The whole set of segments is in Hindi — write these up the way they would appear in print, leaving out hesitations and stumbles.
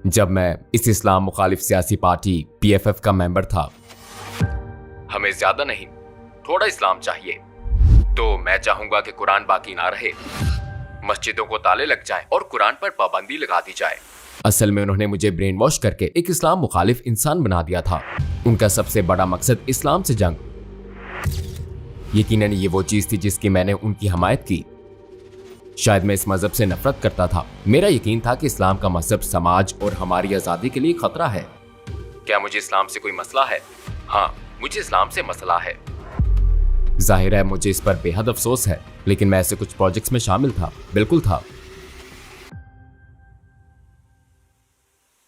जब मैं इस इस्लाम मुखालिफ सियासी पार्टी PFF का मेंबर था। हमें ज्यादा नहीं, थोड़ा इस्लाम चाहिए। तो मैं चाहूंगा कि कुरान बाकी ना रहे, मस्जिदों को ताले लग जाए और कुरान पर पाबंदी लगा दी जाए। असल में उन्होंने मुझे ब्रेन वॉश करके एक इस्लाम मुखालिफ इंसान बना दिया था। उनका सबसे बड़ा मकसद इस्लाम से जंग। यकीनन ये वो चीज थी जिसकी मैंने उनकी हमायत की। शायद मैं इस मजहब से नफरत करता था। मेरा यकीन था कि इस्लाम का मजहब समाज और हमारी आजादी के लिए खतरा है। क्या मुझे इस्लाम से कोई मसला है? हाँ, मुझे इस्लाम से मसला है। जाहिर है मुझे इस पर बेहद अफसोस है, लेकिन मैं ऐसे कुछ प्रोजेक्ट्स में शामिल था, बिल्कुल था।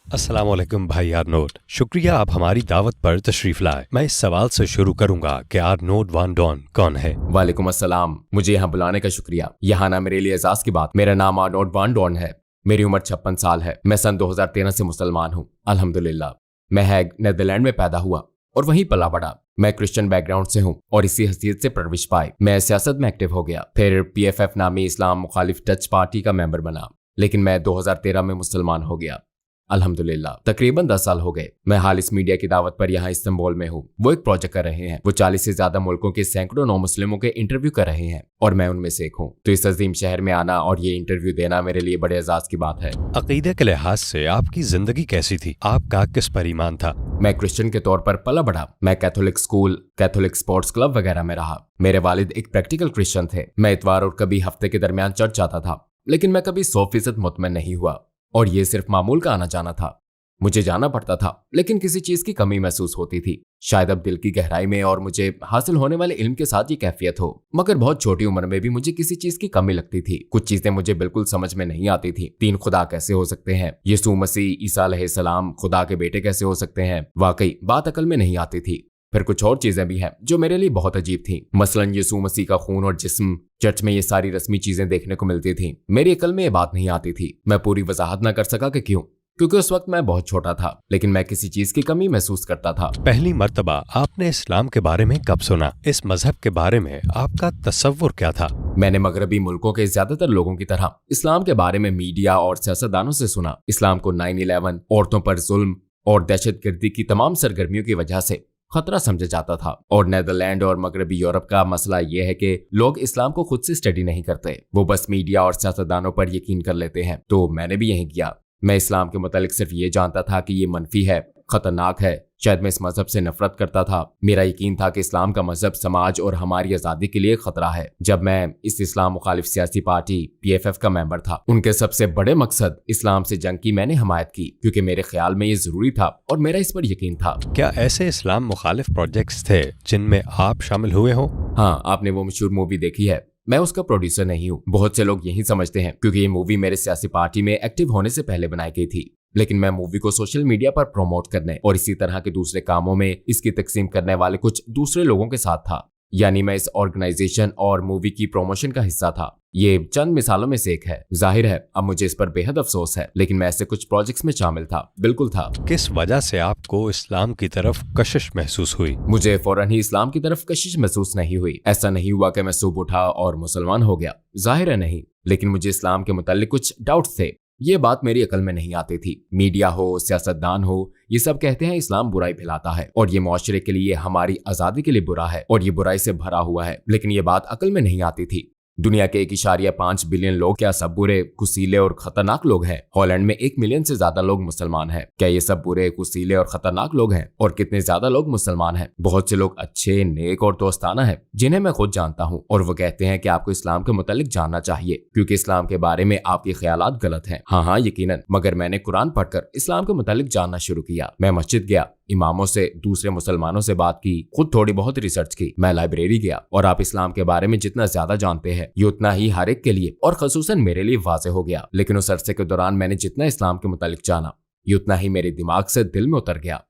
अस्सलाम वालेकुम भाई आर्नोल्ड, शुक्रिया आप हमारी दावत पर तशरीफ लाए। मैं इस सवाल से शुरू करूंगा कि आर्नोल्ड वान डॉन कौन है? वालेकुम अस्सलाम, मुझे यहाँ बुलाने का शुक्रिया। यहाँ ना मेरे लिए एजाज की बात। मेरा नाम आर्नोल्ड वान डॉन है। मेरी उम्र 56 साल है। मैं सन 2013 से मुसलमान हूँ, अल्हम्दुलिल्लाह। मैं हैग नीदरलैंड में पैदा हुआ और वहीं पला बड़ा। मैं क्रिश्चियन बैकग्राउंड से हूँ और इसी हैसियत से परवरिश पाई मैं सियासत में एक्टिव हो गया। फिर PFF नामी इस्लाम मुखालिफ टच पार्टी का मेंबर बना, लेकिन मैं 2013 में मुसलमान हो गया, अल्हम्दुलिल्लाह। तकरीबन 10 साल हो गए। मैं हाल इस मीडिया की दावत पर यहाँ इस्तांबुल में हूँ। वो एक प्रोजेक्ट कर रहे हैं। वो 40 से ज्यादा मुल्कों के सैकड़ों नौ मुस्लिमों के इंटरव्यू कर रहे हैं और मैं उनमें से एक हूँ। तो इस अजीम शहर में आना और ये इंटरव्यू देना मेरे लिए बड़े एजाज की बात है। अकीदे के लिहाज से आपकी जिंदगी कैसी थी? आपका किस पर ईमान था? मैं क्रिश्चियन के तौर पर पला बढ़ा। मैं Catholic school, Catholic sports club वगैरह में रहा। मेरे वालिद एक प्रैक्टिकल क्रिश्चियन थे। मैं इतवार और कभी हफ्ते के दरमियान चर्च जाता था, लेकिन मैं कभी 100% मुतमिन नहीं हुआ और ये सिर्फ मामूल का आना जाना था। मुझे जाना पड़ता था, लेकिन किसी चीज की कमी महसूस होती थी, शायद अब दिल की गहराई में, और मुझे हासिल होने वाले इल्म के साथ ये कैफियत हो। मगर बहुत छोटी उम्र में भी मुझे किसी चीज की कमी लगती थी। कुछ चीजें मुझे बिल्कुल समझ में नहीं आती थी। 3 खुदा कैसे हो सकते हैं? यीशु मसीह, ईसा अलैहिस्सलाम खुदा के बेटे कैसे हो सकते हैं? वाकई बात अकल में नहीं आती थी। फिर कुछ और चीजें भी हैं जो मेरे लिए बहुत अजीब थी। मसलन यीशु मसीह का खून और जिस्म, चर्च में ये सारी रस्मी चीजें देखने को मिलती थी। मेरी अकल में ये बात नहीं आती थी। मैं पूरी वजाहत न कर सका कि क्यों, क्योंकि उस वक्त मैं बहुत छोटा था, लेकिन मैं किसी चीज की कमी महसूस करता था। पहली मर्तबा आपने इस्लाम के बारे में कब सुना? इस मजहब के बारे में आपका तसव्वुर क्या था? मैंने मगरबी मुल्कों के ज्यादातर लोगों की तरह इस्लाम के बारे में मीडिया और सियासतदानों से सुना। इस्लाम को 9/11, औरतों पर जुल्म और दहशतगर्दी की तमाम सरगर्मियों की वजह से खतरा समझा जाता था। और नीदरलैंड और मगरबी यूरोप का मसला यह है कि लोग इस्लाम को खुद से स्टडी नहीं करते, वो बस मीडिया और सियासतदानों पर यकीन कर लेते हैं। तो मैंने भी यही किया। मैं इस्लाम के मुतालिक सिर्फ ये जानता था कि ये मनफी है, खतरनाक है। शायद मैं इस मजहब से नफरत करता था। मेरा यकीन था कि इस्लाम का मजहब समाज और हमारी आजादी के लिए खतरा है। जब मैं इस इस्लाम मुखालिफ सियासी पार्टी PFF का मेंबर था, उनके सबसे बड़े मकसद इस्लाम से जंग की मैंने हमायत की, क्योंकि मेरे ख्याल में ये जरूरी था और मेरा इस पर यकीन था। क्या ऐसे इस्लाम मुखालिफ प्रोजेक्ट्स थे जिनमें आप शामिल हुए हो? हाँ, आपने वो मशहूर मूवी देखी है। मैं उसका प्रोड्यूसर नहीं हूँ। बहुत से लोग यही समझते हैं क्योंकि ये मूवी मेरे सियासी पार्टी में एक्टिव होने से पहले बनाई गई थी, लेकिन मैं मूवी को सोशल मीडिया पर प्रमोट करने और इसी तरह के दूसरे कामों में इसकी तकसीम करने वाले कुछ दूसरे लोगों के साथ था। यानी मैं इस ऑर्गेनाइजेशन और मूवी की प्रमोशन का हिस्सा था। ये चंद मिसालों में से एक है। जाहिर है अब मुझे इस पर बेहद अफसोस है, लेकिन मैं ऐसे कुछ प्रोजेक्ट्स में शामिल था, बिल्कुल था। किस वजह से आपको इस्लाम की तरफ कशिश महसूस हुई? मुझे फौरन ही इस्लाम की तरफ कशिश महसूस नहीं हुई। ऐसा नहीं हुआ कि मैं सुबह उठा और मुसलमान हो गया, जाहिर है नहीं, लेकिन मुझे इस्लाम के मुताल्लिक कुछ डाउट्स थे। ये बात मेरी अकल में नहीं आती थी। मीडिया हो, सियासतदान हो, ये सब कहते हैं इस्लाम बुराई फैलाता है और ये मुआशरे के लिए, हमारी आजादी के लिए बुरा है और ये बुराई से भरा हुआ है, लेकिन ये बात अकल में नहीं आती थी। दुनिया के 1.5 बिलियन लोग क्या सब बुरे, कुसीले और खतरनाक लोग हैं? हॉलैंड में 1 मिलियन से ज्यादा लोग मुसलमान हैं। क्या ये सब बुरे, कुसीले और खतरनाक लोग हैं? और कितने ज्यादा लोग मुसलमान हैं? बहुत से लोग अच्छे, नेक और दोस्ताना हैं, जिन्हें मैं खुद जानता हूँ, और वो कहते हैं कि आपको इस्लाम के मुतालिक जानना चाहिए क्योंकि इस्लाम के बारे में आपके ख्यालात गलत हैं। हाँ, यकीनन। मगर मैंने कुरान पढ़कर इस्लाम के मुतालिक जानना शुरू किया। मैं मस्जिद गया, इमामों से, दूसरे मुसलमानों से बात की, खुद थोड़ी बहुत रिसर्च की। मैं लाइब्रेरी गया, और आप इस्लाम के बारे में जितना ज्यादा जानते हैं ये उतना ही हर एक के लिए और खसूसन मेरे लिए वाज़ेह हो गया। लेकिन उस अरसे के दौरान मैंने जितना इस्लाम के मुतालिक जाना, ये उतना ही मेरे दिमाग से दिल में उतर गया।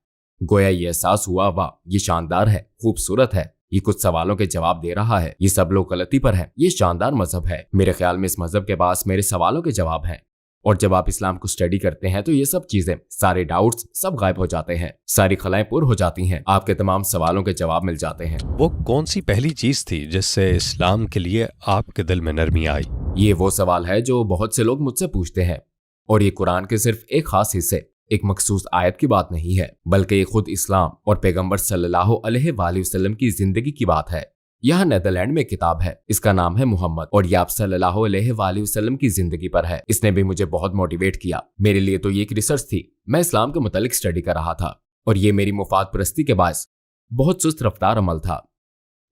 गोया ये एहसास हुआ, वाह ये शानदार है, खूबसूरत है, ये कुछ सवालों के जवाब दे रहा है, ये सब लोग गलती पर हैं, ये शानदार मजहब है। मेरे ख्याल में इस मजहब के पास मेरे सवालों के जवाब हैं। और जब आप इस्लाम को स्टडी करते हैं तो ये सब चीजें, सारे डाउट्स सब गायब हो जाते हैं, सारी खलाएं पुर हो जाती हैं, आपके तमाम सवालों के जवाब मिल जाते हैं। वो कौन सी पहली चीज थी जिससे इस्लाम के लिए आपके दिल में नरमी आई? ये वो सवाल है जो बहुत से लोग मुझसे पूछते हैं, और ये कुरान के सिर्फ एक खास हिस्से एक मखसूस आयत की बात नहीं है, बल्कि ये खुद इस्लाम और पैगंबर सल्लल्लाहु अलैहि वसल्लम की जिंदगी की बात है। यह नेदरलैंड में किताब है, इसका नाम है मोहम्मद और यह आप सल्लल्लाहु अलैहि वसल्लम की जिंदगी पर है। इसने भी मुझे बहुत मोटिवेट किया। मेरे लिए तो ये एक रिसर्च थी। मैं इस्लाम के मुतालिक स्टडी कर रहा था और ये मेरी मुफाद परस्ती के बायस बहुत सुस्त रफ्तार अमल था।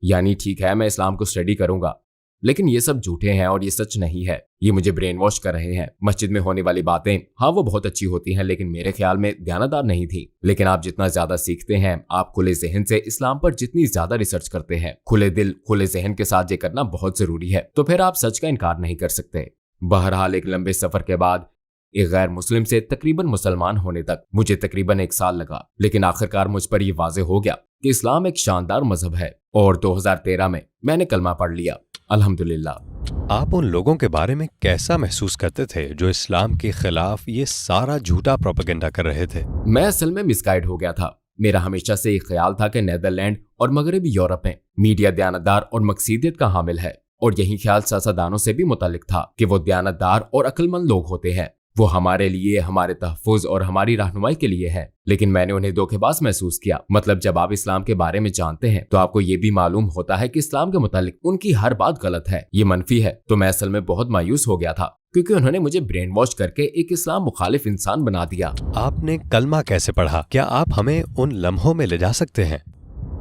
यानी ठीक है, मैं इस्लाम को स्टडी करूंगा, लेकिन ये सब झूठे हैं और ये सच नहीं है। ये मुझे ब्रेन वॉश कर रहे हैं। मस्जिद में होने वाली बातें, हाँ वो बहुत अच्छी होती हैं, लेकिन मेरे ख्याल में ध्यानदार नहीं थी। लेकिन आप जितना ज्यादा सीखते हैं, आप खुले जहन से इस्लाम पर जितनी ज्यादा रिसर्च करते हैं, खुले दिल खुले जहन के साथ ये करना बहुत जरूरी है, तो फिर आप सच का इनकार नहीं कर सकते। बहरहाल एक लंबे सफर के बाद एक गैर मुस्लिम से तकरीबन मुसलमान होने तक मुझे तकरीबन 1 साल लगा, लेकिन आखिरकार मुझ पर यह वाज़ेह हो गया कि इस्लाम एक शानदार मजहब है और 2013 में मैंने कलमा पढ़ लिया, अल्हम्दुलिल्लाह। आप उन लोगों के बारे में कैसा महसूस करते थे जो इस्लाम के खिलाफ ये सारा झूठा प्रोपेगेंडा कर रहे थे? मैं असल में मिसगाइड हो गया था। मेरा हमेशा से एक ख्याल था कि नेदरलैंड और मगरबी यूरोप में मीडिया दयानतदार और मकसीदियत का हामिल है, और यही ख्याल सियासतदानों से भी मुतालिक था कि वो दयानतदार और अक्लमंद लोग होते हैं, वो हमारे लिए, हमारे तहफ़्फ़ुज़ और हमारी रहनुमाई के लिए है। लेकिन मैंने उन्हें धोखेबाज महसूस किया। मतलब जब आप इस्लाम के बारे में जानते हैं तो आपको ये भी मालूम होता है कि इस्लाम के मुतालिक उनकी हर बात गलत है, ये मनफी है। तो मैं असल में बहुत मायूस हो गया था, क्योंकि उन्होंने मुझे ब्रेन वॉश करके एक इस्लाम मुखालिफ इंसान बना दिया। आपने कलमा कैसे पढ़ा? क्या आप हमें उन लम्हों में ले जा सकते हैं?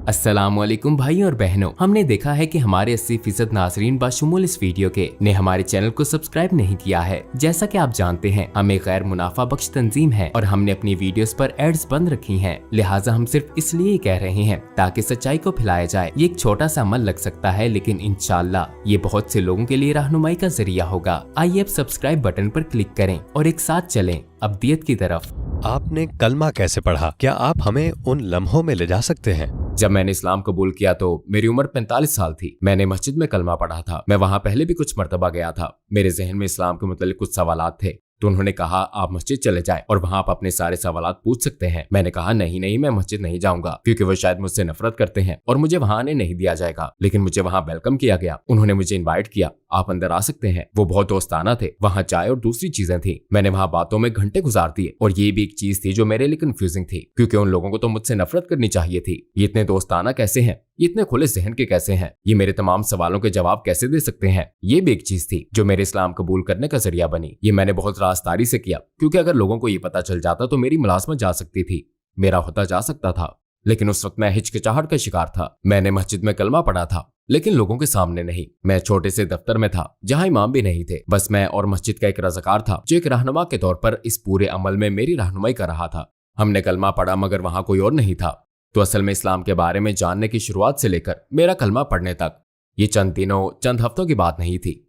अस्सलामुअलैकुम भाई और बहनों, हमने देखा है कि हमारे 80% नाजरीन बाशुमूल इस वीडियो के ने हमारे चैनल को सब्सक्राइब नहीं किया है। जैसा कि आप जानते हैं, हम एक गैर मुनाफा बख्श तंजीम है और हमने अपनी वीडियोस पर एड्स बंद रखी हैं। लिहाजा हम सिर्फ इसलिए कह रहे हैं ताकि सच्चाई को फैलाया जाए। ये एक छोटा सा अमल लग सकता है, लेकिन इंशाअल्लाह ये बहुत से लोगों के लिए रहनुमाई का जरिया होगा। आइए अब सब्सक्राइब बटन पर क्लिक करें और एक साथ चलें अब्दियत की तरफ। आपने कलमा कैसे पढ़ा? क्या आप हमें उन लम्हों में ले जा सकते हैं? जब मैंने इस्लाम कबूल किया तो मेरी उम्र 45 साल थी। मैंने मस्जिद में कलमा पढ़ा था। मैं वहां पहले भी कुछ मर्तबा गया था। मेरे जहन में इस्लाम के मुतालिक कुछ सवालात थे, तो उन्होंने कहा आप मस्जिद चले जाएं और वहां आप अपने सारे सवालात पूछ सकते हैं। मैंने कहा नहीं, मैं मस्जिद नहीं जाऊंगा, क्योंकि वो शायद मुझसे नफरत करते हैं और मुझे वहां आने नहीं दिया जाएगा। लेकिन मुझे वहां वेलकम किया गया। उन्होंने मुझे इनवाइट किया, आप अंदर आ सकते हैं। वो बहुत दोस्ताना थे। वहां चाय और दूसरी चीजें थी। मैंने वहां बातों में घंटे गुजार दिए, और ये भी एक चीज थी जो मेरे लिए कंफ्यूजिंग थी, क्योंकि उन लोगों को तो मुझसे नफरत करनी चाहिए थी। ये इतने दोस्ताना कैसे हैं? ये इतने खुले जहन के कैसे हैं? ये मेरे तमाम सवालों के जवाब कैसे दे सकते हैं? ये भी एक चीज थी जो मेरे इस्लाम कबूल करने का जरिया बनी। ये मैंने बहुत राजदारी से किया, क्योंकि अगर लोगों को ये पता चल जाता तो मेरी मुलाजमत जा सकती थी, मेरा होता जा सकता था। लेकिन उस वक्त मैं हिचकिचाहट का शिकार था। मैंने मस्जिद में कलमा पढ़ा था, लेकिन लोगों के सामने नहीं। मैं छोटे से दफ्तर में था जहां इमाम भी नहीं थे। बस मैं और मस्जिद का एक रज़ाकार था जो एक रहनुमा के तौर पर इस पूरे अमल में मेरी रहनुमाई कर रहा था। हमने कलमा पढ़ा, मगर वहां कोई और नहीं था। तो असल में इस्लाम के बारे में जानने की शुरुआत से लेकर मेरा कलमा पढ़ने तक ये चंद दिनों, चंद हफ्तों की बात नहीं थी।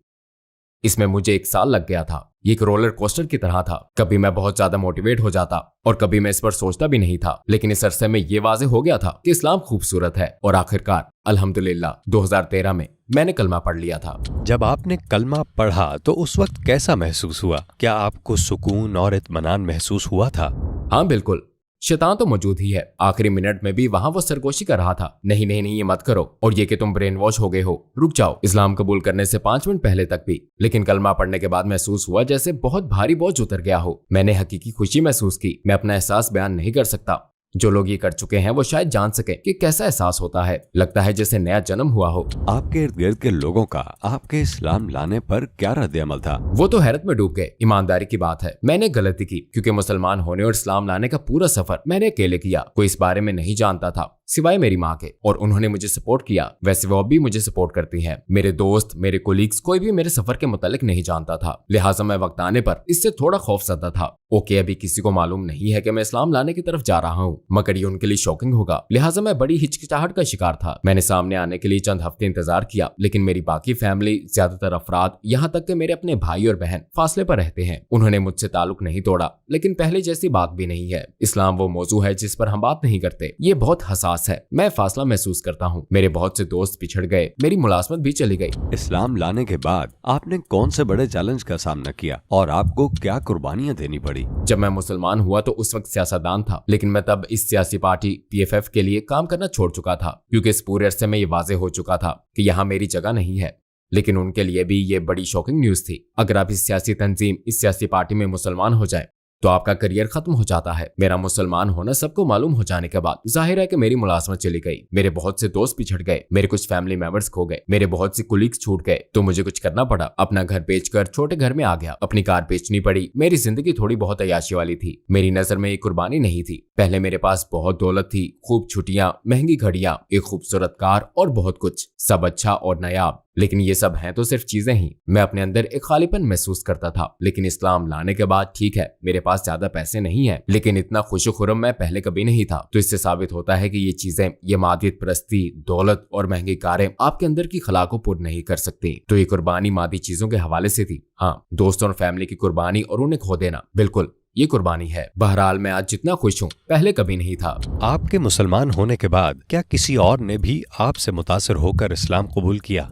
इसमें मुझे 1 साल लग गया था। ये एक रोलर कोस्टर की तरह था। कभी मैं बहुत ज्यादा मोटिवेट हो जाता और कभी मैं इस पर सोचता भी नहीं था। लेकिन इस अरसे में ये वाज़ेह हो गया था कि इस्लाम खूबसूरत है, और आखिरकार अल्हम्दुलिल्लाह 2013 में मैंने कलमा पढ़ लिया था। जब आपने कलमा पढ़ा तो उस वक्त कैसा महसूस हुआ? क्या आपको सुकून और इत्मीनान महसूस हुआ था? हाँ बिल्कुल। शैतान तो मौजूद ही है। आखिरी मिनट में भी वहां वो सरगोशी कर रहा था, नहीं ये मत करो, और ये कि तुम ब्रेन वॉश हो गए हो, रुक जाओ। इस्लाम कबूल करने से 5 मिनट पहले तक भी। लेकिन कलमा पढ़ने के बाद महसूस हुआ जैसे बहुत भारी बोझ उतर गया हो। मैंने हकीकी खुशी महसूस की। मैं अपना एहसास बयान नहीं कर सकता। जो लोग ये कर चुके हैं वो शायद जान सके कि कैसा एहसास होता है। लगता है जैसे नया जन्म हुआ हो। आपके इर्द गिर्द के लोगों का आपके इस्लाम लाने पर क्या रद्द-ए-अमल था? वो तो हैरत में डूब गए। ईमानदारी की बात है, मैंने गलती की, क्योंकि मुसलमान होने और इस्लाम लाने का पूरा सफर मैंने अकेले किया। कोई इस बारे में नहीं जानता था सिवाय मेरी माँ के, और उन्होंने मुझे सपोर्ट किया। वैसे वो भी मुझे सपोर्ट करती हैं। मेरे दोस्त, मेरे कोलीग्स, कोई भी मेरे सफर के मुतालिक नहीं जानता था। लिहाजा मैं वक्त आने पर इससे थोड़ा खौफजदा था। ओके, अभी किसी को मालूम नहीं है कि मैं इस्लाम लाने की तरफ जा रहा हूँ, मगर ये उनके लिए शॉकिंग होगा। लिहाजा मैं बड़ी हिचकिचाहट का शिकार था। मैंने सामने आने के लिए चंद हफ्ते इंतजार किया, लेकिन मेरी बाकी फैमिली, ज्यादातर अफराद, यहाँ तक कि मेरे अपने भाई और बहन फासले पर रहते हैं। उन्होंने मुझसे ताल्लुक नहीं तोड़ा, लेकिन पहले जैसी बात भी नहीं है। इस्लाम वो मौजू है जिस पर हम बात नहीं करते। ये बहुत हसास है। मैं फासला महसूस करता हूँ। मेरे बहुत से दोस्त पिछड़ गए, मेरी मुलाजमत भी चली गई। इस्लाम लाने के बाद आपने कौन से बड़े चैलेंज का सामना किया और आपको क्या कुर्बानियां देनी पड़ी? जब मैं मुसलमान हुआ तो उस वक्त सियासतदान था, लेकिन मैं तब इस सियासी पार्टी PFF के लिए काम करना छोड़ चुका था, क्योंकि इस पूरे अरसे में ये वाज़ेह हो चुका था कि यहाँ मेरी जगह नहीं है। लेकिन उनके लिए भी ये बड़ी शॉकिंग न्यूज थी। अगर आप इस सियासी तंजीम, इस सियासी पार्टी में मुसलमान हो जाए तो आपका करियर खत्म हो जाता है। मेरा मुसलमान होना सबको मालूम हो जाने के बाद जाहिर है कि मेरी मुलाजमत चली गई, मेरे बहुत से दोस्त पिछड़ गए, मेरे कुछ फैमिली मेंबर्स खो गए, मेरे बहुत से कुलीग्स छूट गए। तो मुझे कुछ करना पड़ा, अपना घर बेचकर छोटे घर में आ गया, अपनी कार बेचनी पड़ी। मेरी जिंदगी थोड़ी बहुत अय्याशी वाली थी। मेरी नजर में एक कुर्बानी नहीं थी। पहले मेरे पास बहुत दौलत थी, खूब छुट्टियां, महंगी घड़ियां, एक खूबसूरत कार और बहुत कुछ, सब अच्छा और नायाब। लेकिन ये सब हैं तो सिर्फ चीजें ही। मैं अपने अंदर एक खालीपन महसूस करता था। लेकिन इस्लाम लाने के बाद ठीक है, मेरे पास ज्यादा पैसे नहीं है, लेकिन इतना खुशो-खुर्रम मैं पहले कभी नहीं था। तो इससे साबित होता है कि ये चीजें, ये मादियत परस्ती, दौलत और महंगी कारें आपके अंदर की खला को पूर्ण नहीं कर सकती। तो ये कुर्बानी मादी चीजों के हवाले से थी। हाँ, दोस्तों और फैमिली की कुर्बानी और उन्हें खो देना, बिल्कुल ये कुर्बानी है। बहरहाल मैं आज जितना खुश हूँ पहले कभी नहीं था। आपके मुसलमान होने के बाद क्या किसी और ने भी आपसे मुतासिर होकर इस्लाम कबूल किया?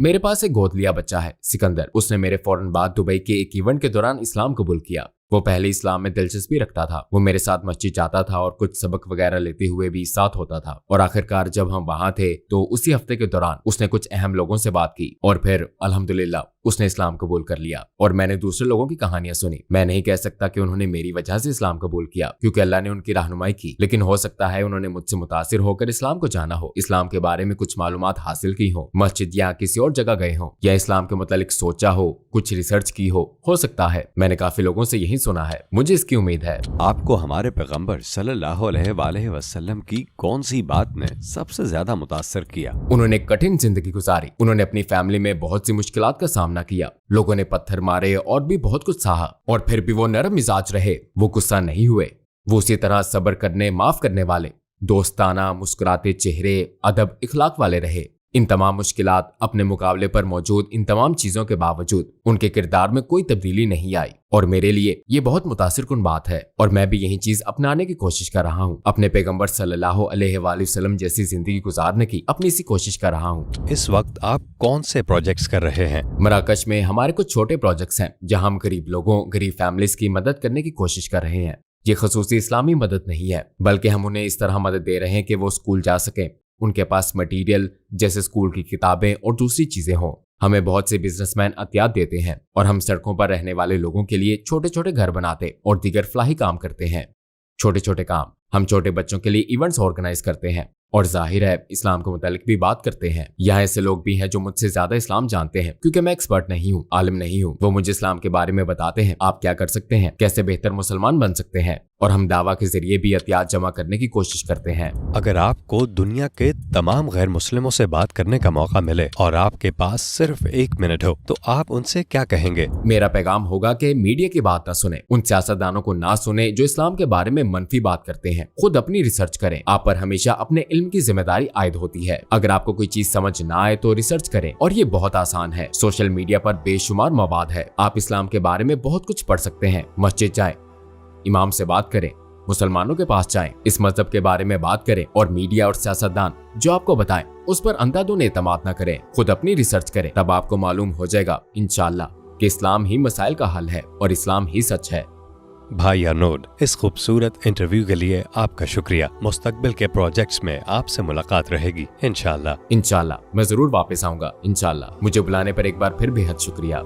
मेरे पास एक गोद लिया बच्चा है, सिकंदर। उसने मेरे फौरन बाद दुबई के एक इवेंट के दौरान इस्लाम कबूल किया। वो पहले इस्लाम में दिलचस्पी रखता था। वो मेरे साथ मस्जिद जाता था और कुछ सबक वगैरह लेते हुए भी साथ होता था। और आखिरकार जब हम वहां थे तो उसी हफ्ते के दौरान उसने कुछ अहम लोगों से बात की और फिर अल्हम्दुलिल्लाह उसने इस्लाम कबूल कर लिया। और मैंने दूसरे लोगों की कहानियां सुनी। मैं नहीं कह सकता कि उन्होंने मेरी वजह से इस्लाम कबूल किया, क्योंकि अल्लाह ने उनकी रहनुमाई की, लेकिन हो सकता है उन्होंने मुझसे मुतासिर होकर इस्लाम को जाना हो, इस्लाम के बारे में कुछ मालूमात हासिल की हो, मस्जिद या किसी और जगह गए हो, या इस्लाम के मुतालिक सोचा हो, कुछ रिसर्च की हो सकता है। मैंने काफी लोगों से यही सुना है, मुझे इसकी उम्मीद है। आपको हमारे पैगंबर सल्लल्लाहु अलैहि वसल्लम की कौन सी बात ने सबसे ज्यादा मुतासर किया? उन्होंने कठिन जिंदगी गुजारी। उन्होंने अपनी फैमिली में बहुत सी मुश्किलात का सामना किया। लोगों ने पत्थर मारे और भी बहुत कुछ सहा, और फिर भी वो नरम मिजाज रहे। वो गुस्सा नहीं हुए। वो उसी तरह सब्र करने, माफ करने वाले, दोस्ताना, मुस्कुराते चेहरे, अदब, इखलाक वाले रहे। इन तमाम मुश्किलात, अपने मुकाबले पर मौजूद इन तमाम चीजों के बावजूद उनके किरदार में कोई तब्दीली नहीं आई। और मेरे लिए ये बहुत मुतासिरकुन बात है, और मैं भी यही चीज अपनाने की कोशिश कर रहा हूँ। अपने पैगंबर सल्लल्लाहु अलैहि वसल्लम जैसी जिंदगी गुजारने की अपनी सी कोशिश कर रहा हूँ। इस वक्त आप कौन से प्रोजेक्ट्स कर रहे हैं? मराकश में हमारे कुछ छोटे प्रोजेक्ट्स हैं, जहाँ हम गरीब लोगों, गरीब फैमिलीज की मदद करने की कोशिश कर रहे हैं। ये खसूसी इस्लामी मदद नहीं है, बल्कि हम उन्हें इस तरह मदद दे रहे हैं कि वो स्कूल जा सकें, उनके पास मटेरियल जैसे स्कूल की किताबें और दूसरी चीजें हों। हमें बहुत से बिजनेसमैन अतियात देते हैं और हम सड़कों पर रहने वाले लोगों के लिए छोटे छोटे घर बनाते और दीगर फलाही काम करते हैं। छोटे छोटे काम। हम छोटे बच्चों के लिए इवेंट्स ऑर्गेनाइज करते हैं और जाहिर है इस्लाम के मुतालिक भी बात करते हैं। यहाँ ऐसे लोग भी हैं जो मुझसे ज्यादा इस्लाम जानते हैं, क्योंकि मैं एक्सपर्ट नहीं हूँ, आलिम नहीं हूँ। वो मुझे इस्लाम के बारे में बताते हैं, आप क्या कर सकते हैं, कैसे बेहतर मुसलमान बन सकते हैं, और हम दावा के जरिए भी अतियात जमा करने की कोशिश करते हैं। अगर आपको दुनिया के तमाम गैर मुस्लिमों से बात करने का मौका मिले और आपके पास सिर्फ 1 मिनट हो, तो आप उनसे क्या कहेंगे? मेरा पैगाम होगा कि मीडिया की बात ना सुने, उन सियासतदानों को ना सुने जो इस्लाम के बारे में मनफी बात करते हैं। खुद अपनी रिसर्च करें। आप पर हमेशा अपने इल्म की जिम्मेदारी आयद होती है। अगर आपको कोई चीज समझ ना आए तो रिसर्च करें, और ये बहुत आसान है। सोशल मीडिया पर बेशुमार मवाद है। आप इस्लाम के बारे में बहुत कुछ पढ़ सकते हैं। मस्जिद जाएं, इमाम से बात करें, मुसलमानों के पास जाएं, इस मजहब के बारे में बात करें, और मीडिया और सियासतदान जो आपको बताएं उस पर अंधाधुंध एतमाद न करें। खुद अपनी रिसर्च करें, तब आपको मालूम हो जाएगा इंशाअल्लाह कि इस्लाम ही मसाइल का हल है और इस्लाम ही सच है। भाई अरनोद, इस खूबसूरत इंटरव्यू के लिए आपका शुक्रिया। मुस्तकबिल के प्रोजेक्ट्स में आपसे मुलाकात रहेगी इंशाअल्लाह। इंशाअल्लाह मैं जरूर वापस आऊंगा इंशाअल्लाह। मुझे बुलाने पर एक बार फिर बेहद शुक्रिया।